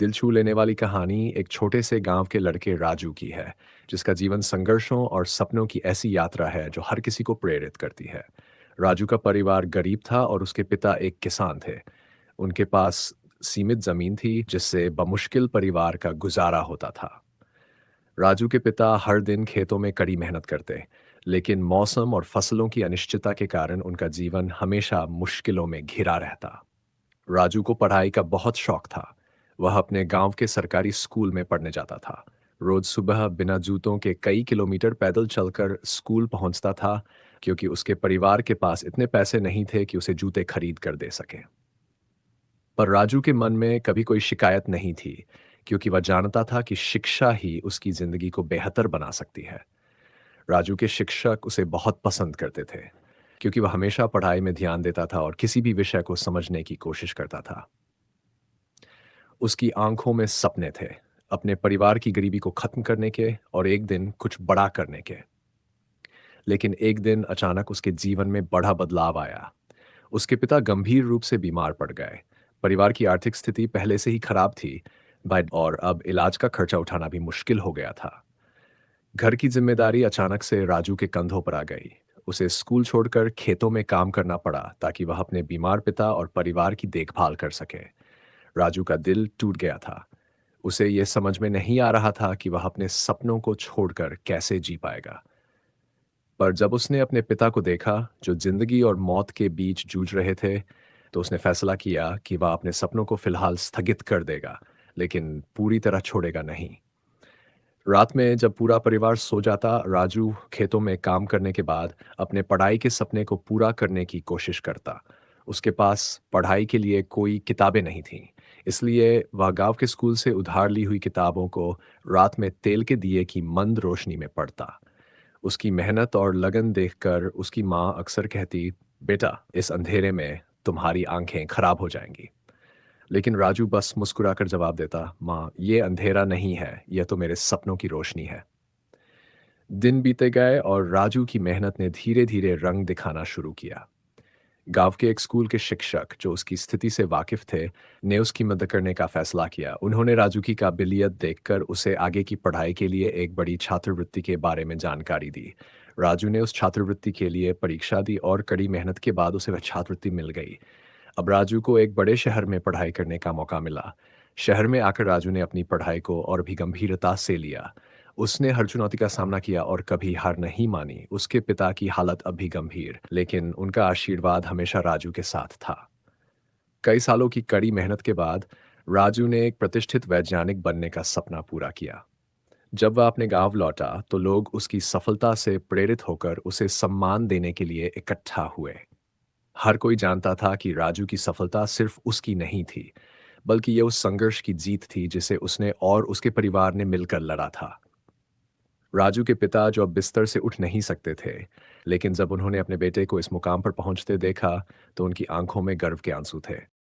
दिल छू लेने वाली कहानी एक छोटे से गांव के लड़के राजू की है, जिसका जीवन संघर्षों और सपनों की ऐसी यात्रा है जो हर किसी को प्रेरित करती है। राजू का परिवार गरीब था और उसके पिता एक किसान थे। उनके पास सीमित जमीन थी, जिससे बमुश्किल परिवार का गुजारा होता था। राजू के पिता हर दिन खेतों में कड़ी मेहनत करते, लेकिन मौसम और फसलों की अनिश्चितता के कारण उनका जीवन हमेशा मुश्किलों में घिरा रहता। राजू को पढ़ाई का बहुत शौक था। वह अपने गांव के सरकारी स्कूल में पढ़ने जाता था। रोज सुबह बिना जूतों के कई किलोमीटर पैदल चलकर स्कूल पहुंचता था, क्योंकि उसके परिवार के पास इतने पैसे नहीं थे कि उसे जूते खरीद कर दे सके। पर राजू के मन में कभी कोई शिकायत नहीं थी, क्योंकि वह जानता था कि शिक्षा ही उसकी जिंदगी को बेहतर बना सकती है। राजू के शिक्षक उसे बहुत पसंद करते थे, क्योंकि वह हमेशा पढ़ाई में ध्यान देता था और किसी भी विषय को समझने की कोशिश करता था। उसकी आंखों में सपने थे, अपने परिवार की गरीबी को खत्म करने के और एक दिन कुछ बड़ा करने के। लेकिन एक दिन अचानक उसके जीवन में बड़ा बदलाव आया। उसके पिता गंभीर रूप से बीमार पड़ गए। परिवार की आर्थिक स्थिति पहले से ही खराब थी, और अब इलाज का खर्चा उठाना भी मुश्किल हो गया था। घर की जिम्मेदारी अचानक से राजू के कंधों पर आ गई। उसे स्कूल छोड़कर खेतों में काम करना पड़ा, ताकि वह अपने बीमार पिता और परिवार की देखभाल कर सके। राजू का दिल टूट गया था। उसे यह समझ में नहीं आ रहा था कि वह अपने सपनों को छोड़कर कैसे जी पाएगा। पर जब उसने अपने पिता को देखा, जो जिंदगी और मौत के बीच जूझ रहे थे, तो उसने फैसला किया कि वह अपने सपनों को फिलहाल स्थगित कर देगा, लेकिन पूरी तरह छोड़ेगा नहीं। रात में जब पूरा परिवार सो जाता, राजू खेतों में काम करने के बाद अपने पढ़ाई के सपने को पूरा करने की कोशिश करता। उसके पास पढ़ाई के लिए कोई किताबें नहीं थीं, इसलिए वह गांव के स्कूल से उधार ली हुई किताबों को रात में तेल के दिए की मंद रोशनी में पढ़ता। उसकी मेहनत और लगन देखकर उसकी माँ अक्सर कहती, बेटा, इस अंधेरे में तुम्हारी आंखें खराब हो जाएंगी। लेकिन राजू बस मुस्कुराकर जवाब देता, माँ, ये अंधेरा नहीं है, यह तो मेरे सपनों की रोशनी है। दिन बीते गए और राजू की मेहनत ने धीरे धीरे रंग दिखाना शुरू किया। गांव के एक स्कूल के शिक्षक, जो उसकी स्थिति से वाकिफ थे, ने उसकी मदद करने का फैसला किया। उन्होंने राजू की काबिलियत देखकर उसे आगे की पढ़ाई के लिए एक बड़ी छात्रवृत्ति के बारे में जानकारी दी। राजू ने उस छात्रवृत्ति के लिए परीक्षा दी और कड़ी मेहनत के बाद उसे वह छात्रवृत्ति मिल गई। अब राजू को एक बड़े शहर में पढ़ाई करने का मौका मिला। शहर में आकर राजू ने अपनी पढ़ाई को और भी गंभीरता से लिया। उसने हर चुनौती का सामना किया और कभी हार नहीं मानी। उसके पिता की हालत अब भी गंभीर, लेकिन उनका आशीर्वाद हमेशा राजू के साथ था। कई सालों की कड़ी मेहनत के बाद राजू ने एक प्रतिष्ठित वैज्ञानिक बनने का सपना पूरा किया। जब वह अपने गांव लौटा, तो लोग उसकी सफलता से प्रेरित होकर उसे सम्मान देने के लिए इकट्ठा हुए। हर कोई जानता था कि राजू की सफलता सिर्फ उसकी नहीं थी, बल्कि ये उस संघर्ष की जीत थी जिसे उसने और उसके परिवार ने मिलकर लड़ा था। राजू के पिता, जो अब बिस्तर से उठ नहीं सकते थे, लेकिन जब उन्होंने अपने बेटे को इस मुकाम पर पहुंचते देखा, तो उनकी आंखों में गर्व के आंसू थे।